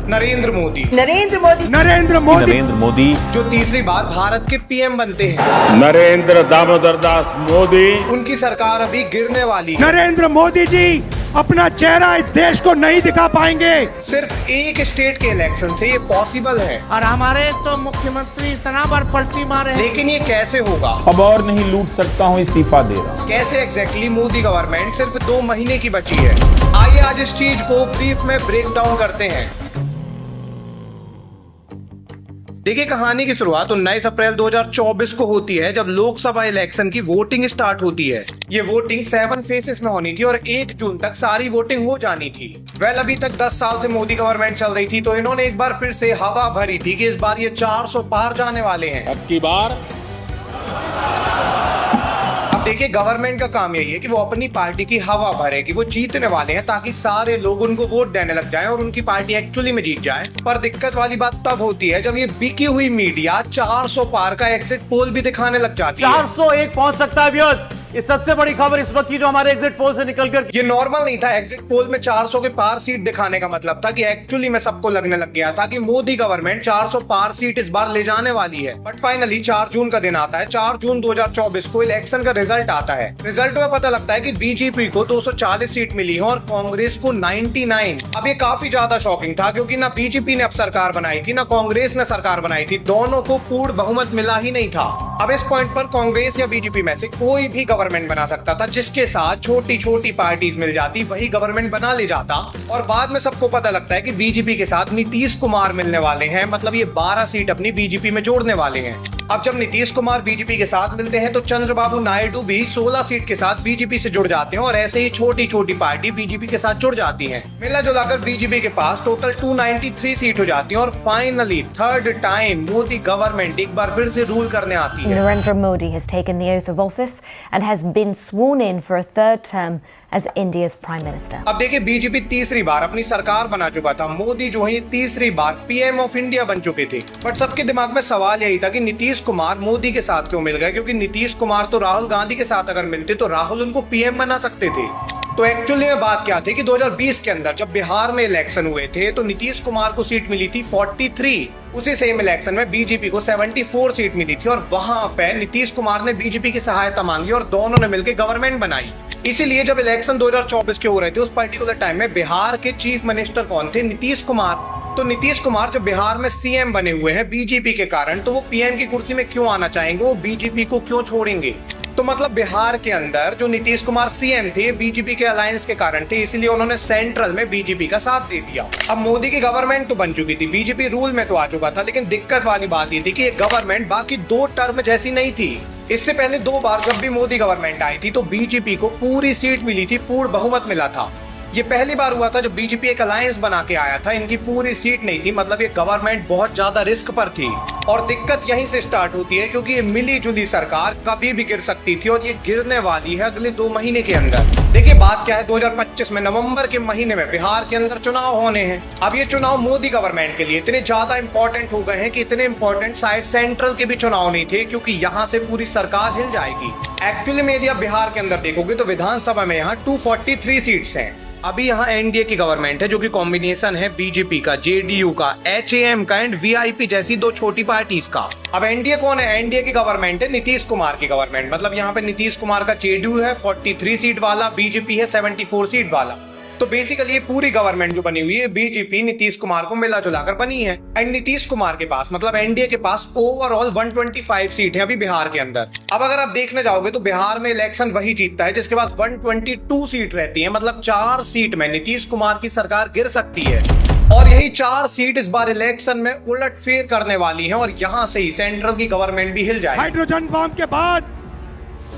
नरेंद्र मोदी। नरेंद्र मोदी। नरेंद्र मोदी। नरेंद्र मोदी जो तीसरी बार भारत के पीएम बनते हैं। नरेंद्र दामोदर दास मोदी। उनकी सरकार अभी गिरने वाली है। नरेंद्र मोदी जी अपना चेहरा इस देश को नहीं दिखा पाएंगे। सिर्फ एक स्टेट के इलेक्शन से ये पॉसिबल है, और हमारे तो मुख्यमंत्री इतना बार पलटी मारे हैं। लेकिन ये कैसे होगा? अब और नहीं लूट सकता हूँ, इस्तीफा दे रहा हूँ। कैसे एग्जैक्टली मोदी गवर्नमेंट सिर्फ 2 महीने की बची है? आइए आज इस चीज को ब्रीफ में ब्रेक डाउन करते हैं। देखिए, कहानी की शुरुआत 19 अप्रैल 2024 को होती है, जब लोकसभा इलेक्शन की वोटिंग स्टार्ट होती है। ये वोटिंग 7 फेसेस में होनी थी और 1 जून तक सारी वोटिंग हो जानी थी। अभी तक 10 साल से मोदी गवर्नमेंट चल रही थी, तो इन्होंने एक बार फिर से हवा भरी थी कि इस बार ये 400 पार जाने वाले हैं। अब की बार अब देखिए, गवर्नमेंट का काम यही है कि वो अपनी पार्टी की हवा भरे कि वो जीतने वाले हैं, ताकि सारे लोग उनको वोट देने लग जाएं और उनकी पार्टी एक्चुअली में जीत जाए। पर दिक्कत वाली बात तब होती है जब ये बिकी हुई मीडिया 400 पार का एग्जिट पोल भी दिखाने लग जाती है। 401 पहुंच सकता है व्यूअर्स। इस सबसे बड़ी खबर इस वक्त की जो हमारे एग्जिट पोल से निकलकर, ये नॉर्मल नहीं था। एग्जिट पोल में 400 के पार सीट दिखाने का मतलब था कि एक्चुअली में सबको लगने लग गया था कि मोदी गवर्नमेंट 400 पार सीट इस बार ले जाने वाली है। बट फाइनली 4 जून का दिन आता है। 4 जून 2024 को इलेक्शन का रिजल्ट आता है। रिजल्ट में पता लगता है कि बीजेपी को 240 सीट मिली है और कांग्रेस को 99। अब ये काफी ज्यादा शॉकिंग था, क्योंकि ना बीजेपी ने अब सरकार बनाई थी, ना कांग्रेस ने सरकार बनाई थी। दोनों को पूर्ण बहुमत मिला ही नहीं था। अब इस पॉइंट पर कांग्रेस या बीजेपी में से कोई भी गवर्नमेंट बना सकता था। जिसके साथ छोटी छोटी पार्टीज मिल जाती, वही गवर्नमेंट बना ले जाता। और बाद में सबको पता लगता है कि बीजेपी के साथ नीतीश कुमार मिलने वाले हैं, मतलब ये 12 सीट अपनी बीजेपी में जोड़ने वाले हैं। अब जब नीतीश कुमार बीजेपी के साथ मिलते हैं, तो चंद्रबाबू नायडू भी 16 सीट के साथ बीजेपी से जुड़ जाते हैं और ऐसे ही छोटी छोटी पार्टी बीजेपी के साथ जुड़ जाती हैं। मिला जुलाकर बीजेपी के पास टोटल 293 सीट हो जाती है और finally third time Modi government एक बार फिर से रूल करने आती है। Narendra Modi has taken the oath of office and has been sworn in for a third term as India's Prime Minister. अब देखिए, बीजेपी तीसरी बार अपनी सरकार बना चुका था। मोदी जो है तीसरी बार पीएम ऑफ इंडिया बन चुके थे। बट सबके दिमाग में सवाल यही था कि नीतीश कुमार मोदी के साथ क्यों मिल गए, क्योंकि नीतीश कुमार तो राहुल गांधी के साथ अगर मिलते तो राहुल उनको पीएम बना सकते थे। तो एक्चुअली में बात क्या थी कि 2020 के अंदर जब बिहार में इलेक्शन हुए थे, तो नीतीश कुमार को सीट मिली थी 43। उसी सेम इलेक्शन में बीजेपी को 74 सीट मिली थी और वहां पे नीतीश कुमार ने बीजेपी की सहायता मांगी और दोनों ने मिलकर गवर्नमेंट बनाई। इसीलिए जब इलेक्शन 2024 के हो रहे थे, उस पर्टिकुलर टाइम में बिहार के चीफ मिनिस्टर कौन थे? नीतीश कुमार। तो नीतीश कुमार जब बिहार में सीएम बने हुए हैं बीजेपी के कारण, तो वो पीएम की कुर्सी में क्यों आना चाहेंगे? वो बीजेपी को क्यों छोड़ेंगे? तो मतलब बिहार के अंदर जो नीतीश कुमार सीएम थे, बीजेपी के अलायंस के कारण थे, इसलिए उन्होंने सेंट्रल में बीजेपी का साथ दे दिया। अब मोदी की गवर्नमेंट तो बन चुकी थी, बीजेपी रूल में तो आ चुका था, लेकिन दिक्कत वाली बात ये थी कि ये गवर्नमेंट बाकी 2 टर्म जैसी नहीं थी। इससे पहले 2 बार जब भी मोदी गवर्नमेंट आई थी, तो बीजेपी को पूरी सीट मिली थी, पूर्ण बहुमत मिला था। ये पहली बार हुआ था जब बीजेपी एक अलायंस बना के आया था। इनकी पूरी सीट नहीं थी, मतलब ये गवर्नमेंट बहुत ज्यादा रिस्क पर थी। और दिक्कत यहीं से स्टार्ट होती है, क्योंकि ये मिली जुली सरकार कभी भी गिर सकती थी और ये गिरने वाली है अगले 2 महीने के अंदर। देखिए बात क्या है, 2025 में नवंबर के महीने में बिहार के अंदर चुनाव होने हैं। अब ये चुनाव मोदी गवर्नमेंट के लिए इतने ज्यादा इंपॉर्टेंट हो गए हैं कि इतने इंपॉर्टेंट शायद सेंट्रल के भी चुनाव नहीं थे, क्योंकि यहाँ से पूरी सरकार हिल जाएगी। एक्चुअली में यदि आप बिहार के अंदर देखोगे तो विधानसभा में यहाँ 243 सीट्स हैं। अभी यहाँ एनडीए की गवर्नमेंट है, जो कि कॉम्बिनेशन है बीजेपी का, जेडीयू का, एचएएम का एंड वीआईपी जैसी 2 छोटी पार्टीज का। अब एनडीए कौन है? एनडीए की गवर्नमेंट है नीतीश कुमार की गवर्नमेंट। मतलब यहाँ पे नीतीश कुमार का जेडीयू है 43 सीट वाला, बीजेपी है 74 सीट वाला। तो बेसिकली ये पूरी गवर्नमेंट जो बनी हुई है बीजेपी नीतीश कुमार को मिला जुलाकर बनी है। एंड नीतीश कुमार के पास, मतलब एनडीए के पास ओवरऑल 125 सीट है अभी बिहार के अंदर। अब अगर आप देखने जाओगे तो बिहार में इलेक्शन वही जीतता है जिसके पास 122 सीट रहती है, मतलब 4 सीट में नीतीश कुमार की सरकार गिर सकती है। और यही 4 सीट इस बार इलेक्शन में उलटफेर करने वाली है और यहाँ से ही सेंट्रल की गवर्नमेंट भी हिल जाएगी। हाइड्रोजन बम के बाद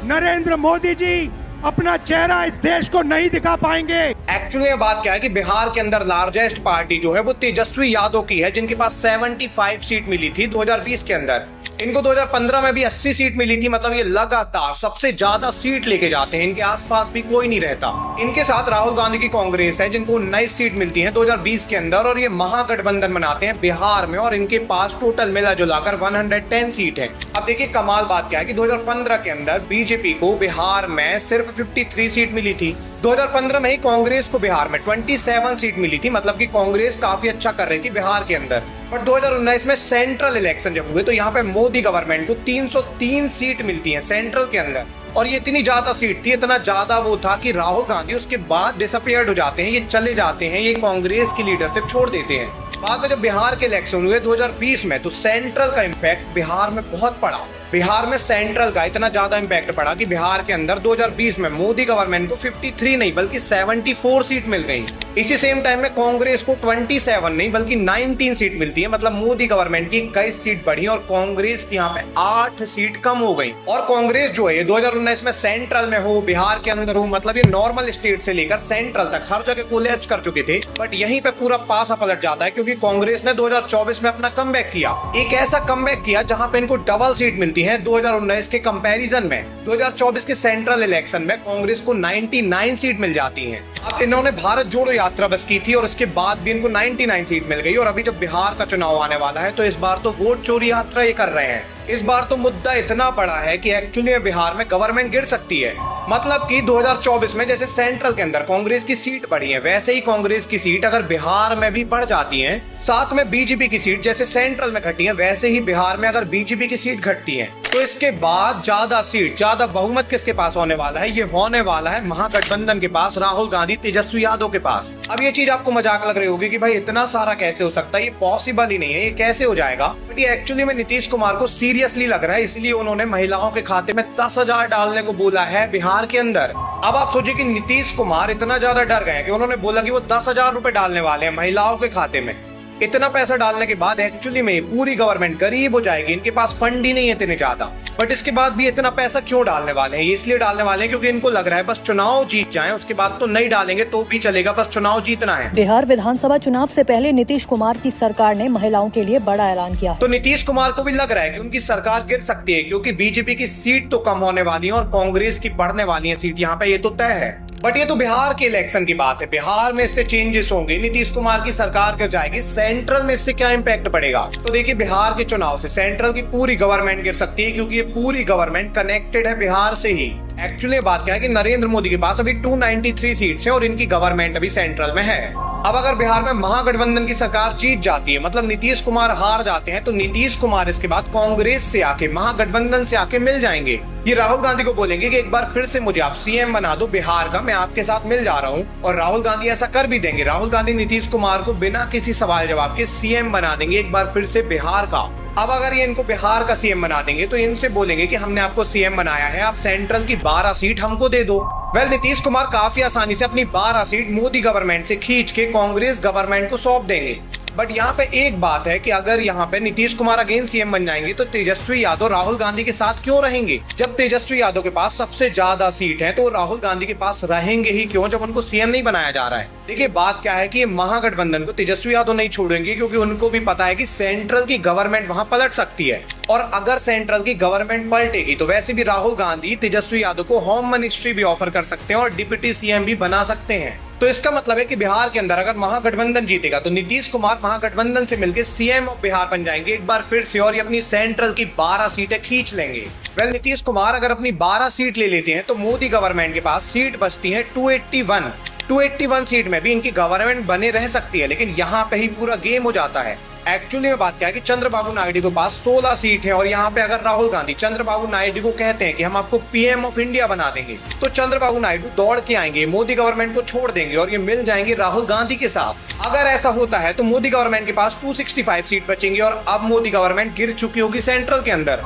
नरेंद्र मोदी जी अपना चेहरा इस देश को नहीं दिखा पाएंगे। एक्चुअली बात क्या है कि बिहार के अंदर लार्जेस्ट पार्टी जो है वो तेजस्वी यादव की है, जिनके पास 75 सीट मिली थी 2020 के अंदर। इनको 2015 में भी 80 सीट मिली थी, मतलब ये लगातार सबसे ज्यादा सीट लेके जाते हैं। इनके आसपास भी कोई नहीं रहता। इनके साथ राहुल गांधी की कांग्रेस है, जिनको 19 सीट मिलती है 2020 के अंदर, और ये महागठबंधन बनाते हैं बिहार में, और इनके पास टोटल मिला जुलाकर 110 सीट है। अब देखिए कमाल बात क्या है कि 2015 के अंदर बीजेपी को बिहार में सिर्फ 53 सीट मिली थी, 2015 में ही कांग्रेस को बिहार में 27 सीट मिली थी, मतलब कि कांग्रेस काफी अच्छा कर रही थी बिहार के अंदर। बट 2019 में सेंट्रल इलेक्शन जब हुए तो यहाँ पे मोदी गवर्नमेंट को 303 सीट मिलती है सेंट्रल के अंदर। और ये इतनी ज्यादा सीट थी, इतना ज्यादा वो था कि राहुल गांधी उसके बाद डिसअपियर्ड हो जाते हैं, ये चले जाते हैं, ये कांग्रेस की लीडरशिप छोड़ देते हैं। बाद में जब बिहार के इलेक्शन हुए 2020 में, तो सेंट्रल का इम्पैक्ट बिहार में बहुत पड़ा। बिहार में सेंट्रल का इतना ज्यादा इम्पैक्ट पड़ा कि बिहार के अंदर 2020 में मोदी गवर्नमेंट को 53 नहीं बल्कि 74 सीट मिल गई। इसी सेम टाइम में कांग्रेस को 27 नहीं बल्कि 19 सीट मिलती है, मतलब मोदी गवर्नमेंट की 21 सीट बढ़ी और कांग्रेस की यहाँ पे 8 सीट कम हो गई। और कांग्रेस जो है 2019 में सेंट्रल में हो, बिहार के अंदर हो, मतलब ये नॉर्मल स्टेट से लेकर सेंट्रल तक हर जगह कोलैप्स कर चुके थे। बट यहीं पे पूरा पासा पलट जाता है क्योंकि कांग्रेस ने 2024 में अपना कमबैक किया, एक ऐसा कमबैक किया जहां पे इनको डबल सीट मिलती है 2019 के कंपैरिजन में। 2024 के सेंट्रल इलेक्शन में कांग्रेस को 99 सीट मिल जाती हैं। अब इन्होंने भारत जोड़ो यात्रा बस की थी और उसके बाद भी इनको 99 सीट मिल गई। और अभी जब बिहार का चुनाव आने वाला है तो इस बार तो वोट चोरी यात्रा ये कर रहे हैं। इस बार तो मुद्दा इतना बड़ा है कि एक्चुअली बिहार में गवर्नमेंट गिर सकती है। मतलब कि 2024 में जैसे सेंट्रल के अंदर कांग्रेस की सीट बढ़ी है, वैसे ही कांग्रेस की सीट अगर बिहार में भी बढ़ जाती है, साथ में बीजेपी की सीट जैसे सेंट्रल में घटी है, वैसे ही बिहार में अगर बीजेपी की सीट घटती है तो इसके बाद ज्यादा सीट, ज्यादा बहुमत किसके पास होने वाला है? ये होने वाला है महागठबंधन के पास, राहुल गांधी तेजस्वी यादव के पास। अब ये चीज आपको मजाक लग रही होगी कि भाई इतना सारा कैसे हो सकता है, ये पॉसिबल ही नहीं है, ये कैसे हो जाएगा। बट ये एक्चुअली में नीतीश कुमार को सीरियसली लग रहा है, इसलिए उन्होंने महिलाओं के खाते में 10,000 डालने को बोला है बिहार के अंदर। अब आप सोचिए कि नीतीश कुमार इतना ज्यादा डर गए कि उन्होंने बोला कि वो 10,000 रुपए डालने वाले हैं महिलाओं के खाते में। इतना पैसा डालने के बाद एक्चुअली में पूरी गवर्नमेंट गरीब हो जाएगी, इनके पास फंड ही नहीं है इतने ज्यादा। बट इसके बाद भी इतना पैसा क्यों डालने वाले हैं? ये इसलिए डालने वाले हैं क्योंकि इनको लग रहा है बस चुनाव जीत जाएं, उसके बाद तो नहीं डालेंगे तो भी चलेगा, बस चुनाव जीतना है। बिहार विधानसभा चुनाव से पहले नीतीश कुमार की सरकार ने महिलाओं के लिए बड़ा ऐलान किया। तो नीतीश कुमार को भी लग रहा है कि उनकी सरकार गिर सकती है क्योंकि बीजेपी की सीट तो कम होने वाली है और कांग्रेस की बढ़ने वाली है सीट यहाँ पे, ये तो तय है। बट ये तो बिहार के इलेक्शन की बात है, बिहार में इससे चेंजेस होंगे, नीतीश कुमार की सरकार गिर जाएगी, सेंट्रल में इससे क्या इम्पैक्ट पड़ेगा? तो देखिए बिहार के चुनाव से सेंट्रल की पूरी गवर्नमेंट गिर सकती है क्योंकि ये पूरी गवर्नमेंट कनेक्टेड है बिहार से ही। एक्चुअली बात क्या है कि नरेंद्र मोदी के पास अभी 293 सीट्स हैं और इनकी गवर्नमेंट अभी सेंट्रल में है। अब अगर बिहार में महागठबंधन की सरकार जीत जाती है, मतलब नीतीश कुमार हार जाते हैं, तो नीतीश कुमार इसके बाद कांग्रेस से आके, महागठबंधन से आके मिल जाएंगे। ये राहुल गांधी को बोलेंगे कि एक बार फिर से मुझे आप सीएम बना दो बिहार का, मैं आपके साथ मिल जा रहा हूँ। और राहुल गांधी ऐसा कर भी देंगे, राहुल गांधी नीतीश कुमार को बिना किसी सवाल जवाब के सीएम बना देंगे एक बार फिर से बिहार का। अब अगर ये इनको बिहार का सीएम बना देंगे तो इनसे बोलेंगे कि हमने आपको सीएम बनाया है, आप सेंट्रल की 12 सीट हमको दे दो। वेल, नीतीश कुमार काफी आसानी से अपनी 12 सीट मोदी गवर्नमेंट से खींच के कांग्रेस गवर्नमेंट को सौंप देंगे। बट यहाँ पे एक बात है कि अगर यहाँ पे नीतीश कुमार अगेन सीएम बन जाएंगे तो तेजस्वी यादव राहुल गांधी के साथ क्यों रहेंगे? जब तेजस्वी यादव के पास सबसे ज्यादा सीट है तो राहुल गांधी के पास रहेंगे ही क्यों जब उनको सीएम नहीं बनाया जा रहा है? देखिए बात क्या है कि ये महागठबंधन को तेजस्वी यादव नहीं छोड़ेंगे क्योंकि उनको भी पता है कि सेंट्रल की गवर्नमेंट वहां पलट सकती है। और अगर सेंट्रल की गवर्नमेंट पलटेगी तो वैसे भी राहुल गांधी तेजस्वी यादव को होम मिनिस्ट्री भी ऑफर कर सकते हैं और डिप्टी सीएम भी बना सकते हैं। तो इसका मतलब है कि बिहार के अंदर अगर महागठबंधन जीतेगा तो नीतीश कुमार महागठबंधन से मिलकर सीएम ऑफ बिहार बन जाएंगे एक बार फिर से और ये अपनी सेंट्रल की 12 सीटें खींच लेंगे। वेल, नीतीश कुमार अगर अपनी 12 सीट ले लेते हैं तो मोदी गवर्नमेंट के पास सीट बचती है 281 सीट में भी इनकी गवर्नमेंट बने रह सकती है। लेकिन यहाँ पे ही पूरा गेम हो जाता है। एक्चुअली में बात क्या है कि चंद्रबाबू नायडू के पास 16 सीट है और यहाँ पे अगर राहुल गांधी चंद्रबाबू नायडू को कहते हैं कि हम आपको पीएम ऑफ इंडिया बना देंगे तो चंद्रबाबू नायडू दौड़ के आएंगे, मोदी गवर्नमेंट को छोड़ देंगे और ये मिल जाएंगे राहुल गांधी के साथ। अगर ऐसा होता है तो मोदी गवर्नमेंट के पास 265 सीट बचेंगी और अब मोदी गवर्नमेंट गिर चुकी होगी सेंट्रल के अंदर।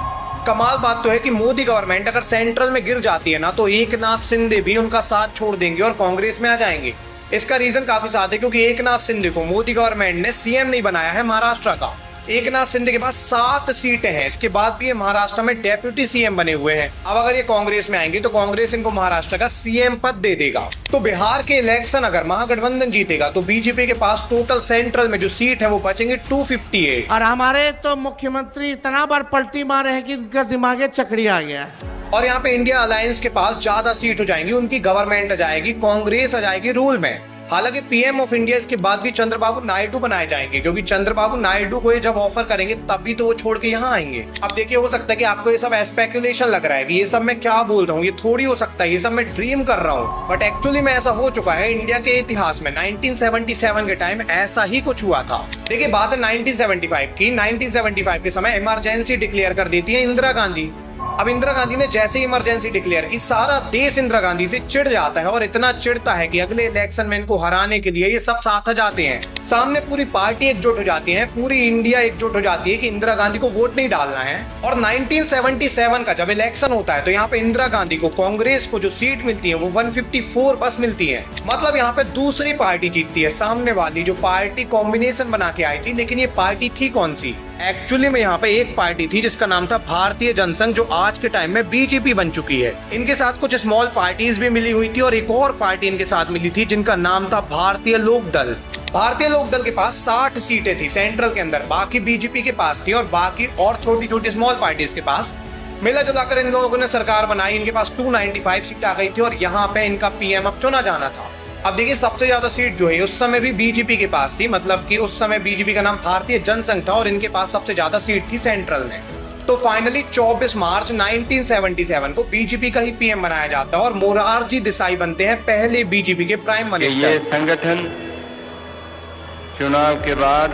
कमाल बात तो है कि मोदी गवर्नमेंट अगर सेंट्रल में गिर जाती है ना तो एकनाथ शिंदे भी उनका साथ छोड़ देंगे और कांग्रेस में आ जाएंगे। इसका रीजन काफी साफ है क्योंकि एकनाथ शिंदे को मोदी गवर्नमेंट ने सीएम नहीं बनाया है महाराष्ट्र का। एकनाथ शिंदे के पास 7 सीटें हैं, इसके बाद भी ये महाराष्ट्र में डेप्यूटी सीएम बने हुए हैं। अब अगर ये कांग्रेस में आएंगे तो कांग्रेस इनको महाराष्ट्र का सीएम पद दे देगा। तो बिहार के इलेक्शन अगर महागठबंधन जीतेगा तो बीजेपी के पास टोटल सेंट्रल में जो सीट है वो बचेंगे 258। और हमारे तो मुख्यमंत्री इतना बार पलटी मारे हैं कि उनका दिमागे चकड़ी आ गया है। और यहाँ पे इंडिया अलायंस के पास ज्यादा सीट हो जाएंगी, उनकी गवर्नमेंट आ जाएगी, कांग्रेस आ जाएगी रूल में। हालांकि पीएम ऑफ इंडिया इसके बाद भी चंद्रबाबू नायडू बनाए जाएंगे, क्योंकि चंद्रबाबू नायडू को ये जब ऑफर करेंगे तभी तो वो छोड़ के यहाँ आएंगे। अब देखिए, हो सकता है कि आपको ये सब स्पेकुलेशन लग रहा है कि ये सब मैं क्या बोल रहा हूँ, ये थोड़ी हो सकता है, ये सब मैं ड्रीम कर रहा हूँ, बट एक्चुअली में ऐसा हो चुका है। इंडिया के इतिहास में 1977 के टाइम ऐसा ही कुछ हुआ था। देखिए, बात है 1975 की। 1975 के समय इमरजेंसी डिक्लेयर कर देती है इंदिरा गांधी। अब इंदिरा गांधी ने जैसे इमरजेंसी डिक्लेयर की, सारा देश इंदिरा गांधी से चिढ़ जाता है, और इतना चिढ़ता है कि अगले इलेक्शन में इनको हराने के लिए ये सब साथ आ जाते हैं। सामने पूरी पार्टी एकजुट हो जाती है, पूरी इंडिया एकजुट हो जाती है कि इंदिरा गांधी को वोट नहीं डालना है। और 1977 का जब इलेक्शन होता है तो यहाँ पे इंदिरा गांधी को, कांग्रेस को जो सीट मिलती है वो 154 बस मिलती है। मतलब यहाँ पे दूसरी पार्टी जीतती है, सामने वाली जो पार्टी कॉम्बिनेशन बना के आई थी। लेकिन ये पार्टी थी कौन सी? एक्चुअली में यहाँ पे एक पार्टी थी जिसका नाम था भारतीय जनसंघ, जो आज के टाइम में बीजेपी बन चुकी है। इनके साथ कुछ स्मॉल पार्टीज भी मिली हुई थी, और एक और पार्टी इनके साथ मिली थी जिनका नाम था भारतीय लोकदल। भारतीय लोकदल के पास 60 सीटें थी सेंट्रल के अंदर, बाकी बीजेपी के पास थी, और बाकी और छोटी छोटी स्मॉल पार्टीज के पास। मिला जुलाकर इन लोगों ने सरकार बनाई। इनके पास 295 सीट आ गई थी, और यहाँ पे इनका पीएम अब चुना जाना था। अब देखिए, सबसे ज्यादा सीट जो है उस समय भी बीजेपी के पास थी, मतलब कि उस समय बीजेपी का नाम भारतीय जनसंघ था, और इनके पास सबसे ज्यादा सीट थी सेंट्रल में। तो फाइनली 24 मार्च 1977 को बीजेपी का ही पीएम बनाया जाता है, और मोरारजी देसाई बनते हैं पहले बीजेपी के प्राइम मिनिस्टर। ये संगठन चुनाव के बाद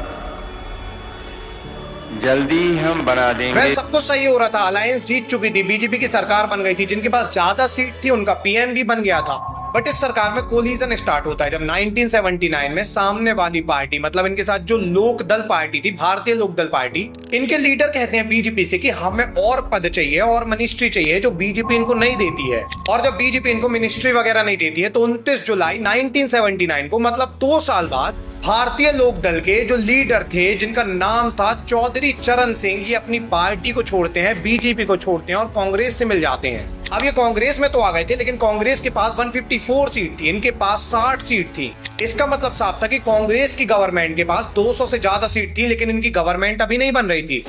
जल्दी हम बना देंगे। वह सब कुछ सही हो रहा था, अलायंस जीत चुकी थी, बीजेपी की सरकार बन गई थी, जिनके पास ज्यादा सीट थी उनका पीएम भी बन गया था। बट इस सरकार में कोलिजन स्टार्ट होता है जब 1979 में सामने वाली पार्टी, मतलब इनके साथ जो लोक दल पार्टी थी, भारतीय लोक दल पार्टी, इनके लीडर कहते हैं बीजेपी से कि हमें और पद चाहिए और मिनिस्ट्री चाहिए जो बीजेपी इनको नहीं देती है। और जब बीजेपी इनको मिनिस्ट्री वगैरह नहीं देती है तो 29 जुलाई 1979 को, मतलब 2 साल बाद, भारतीय लोक दल के जो लीडर थे जिनका नाम था चौधरी चरण सिंह, ये अपनी पार्टी को छोड़ते हैं, बीजेपी को छोड़ते हैं और कांग्रेस से मिल जाते हैं। अब ये कांग्रेस में तो आ गए थे, लेकिन कांग्रेस के पास 154 सीट थी, इनके पास 60 सीट थी। इसका मतलब साफ था कि कांग्रेस की गवर्नमेंट के पास 200 से ज्यादा सीट थी, लेकिन इनकी गवर्नमेंट अभी नहीं बन रही थी।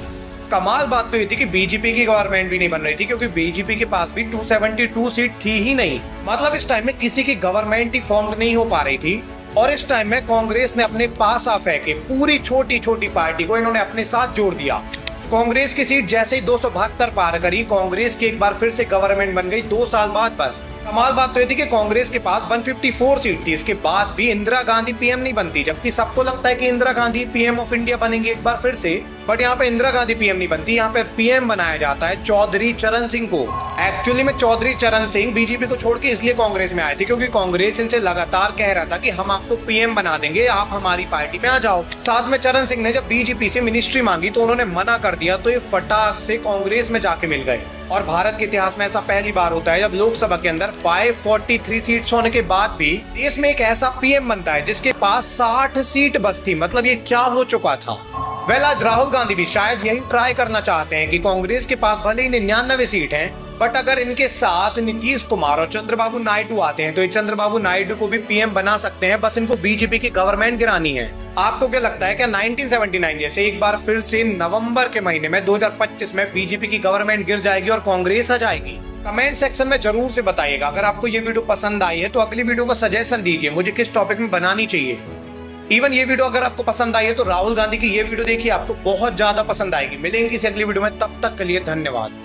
कमाल बात तो ये थी कि बीजेपी की गवर्नमेंट भी नहीं बन रही थी, क्योंकि बीजेपी के पास भी 272 सीट थी ही नहीं। मतलब इस टाइम में किसी की गवर्नमेंट ही फॉर्म नहीं हो पा रही थी। और इस टाइम में कांग्रेस ने अपने पास आ फेंके पूरी छोटी छोटी पार्टी को इन्होंने अपने साथ जोड़ दिया। कांग्रेस की सीट जैसे ही 272 पार करी, कांग्रेस की एक बार फिर से गवर्नमेंट बन गई 2 साल बाद। बस कमाल बात तो ये थी कि कांग्रेस के पास 154 सीट थी, इसके बाद भी इंदिरा गांधी पीएम नहीं बनती, जबकि सबको लगता है कि Indira Gandhi PM of India बनेंगे एक बार फिर से। बट यहाँ पे इंदिरा गांधी पीएम नहीं बनती, यहाँ पे पीएम बनाया जाता है चौधरी चरण सिंह को। एक्चुअली में चौधरी चरण सिंह बीजेपी को छोड़ के इसलिए कांग्रेस में आए थे क्योंकि कांग्रेस इनसे लगातार कह रहा था कि हम आपको पीएम बना देंगे, आप हमारी पार्टी में आ जाओ। साथ में चरण सिंह ने जब बीजेपी से मिनिस्ट्री मांगी तो उन्होंने मना कर दिया, तो ये फटाक से कांग्रेस में जाके मिल गए। और भारत के इतिहास में ऐसा पहली बार होता है जब लोकसभा के अंदर 543 सीट्स होने के बाद भी देश में एक ऐसा पीएम बनता है जिसके पास 60 सीट बस थी। मतलब ये क्या हो चुका था। वेल, आज राहुल गांधी भी शायद यही ट्राई करना चाहते हैं कि कांग्रेस के पास भले ही 99 सीट हैं, बट अगर इनके साथ नीतीश कुमार और चंद्रबाबू नायडू आते हैं तो ये चंद्रबाबू नायडू को भी पीएम बना सकते हैं, बस इनको बीजेपी की गवर्नमेंट गिरानी है। आपको क्या लगता है क्या 1979 जैसे एक बार फिर से नवंबर के महीने में 2025 में बीजेपी की गवर्नमेंट गिर जाएगी और कांग्रेस आ जाएगी? कमेंट सेक्शन में जरूर से बताइएगा। अगर आपको ये वीडियो पसंद आई है तो अगली वीडियो का सजेशन दीजिए, मुझे किस टॉपिक में बनानी चाहिए। इवन ये वीडियो अगर आपको पसंद आई है तो राहुल गांधी की ये वीडियो देखिए, आपको बहुत ज्यादा पसंद आएगी। मिलेंगे किसी अगली वीडियो में, तब तक के लिए धन्यवाद।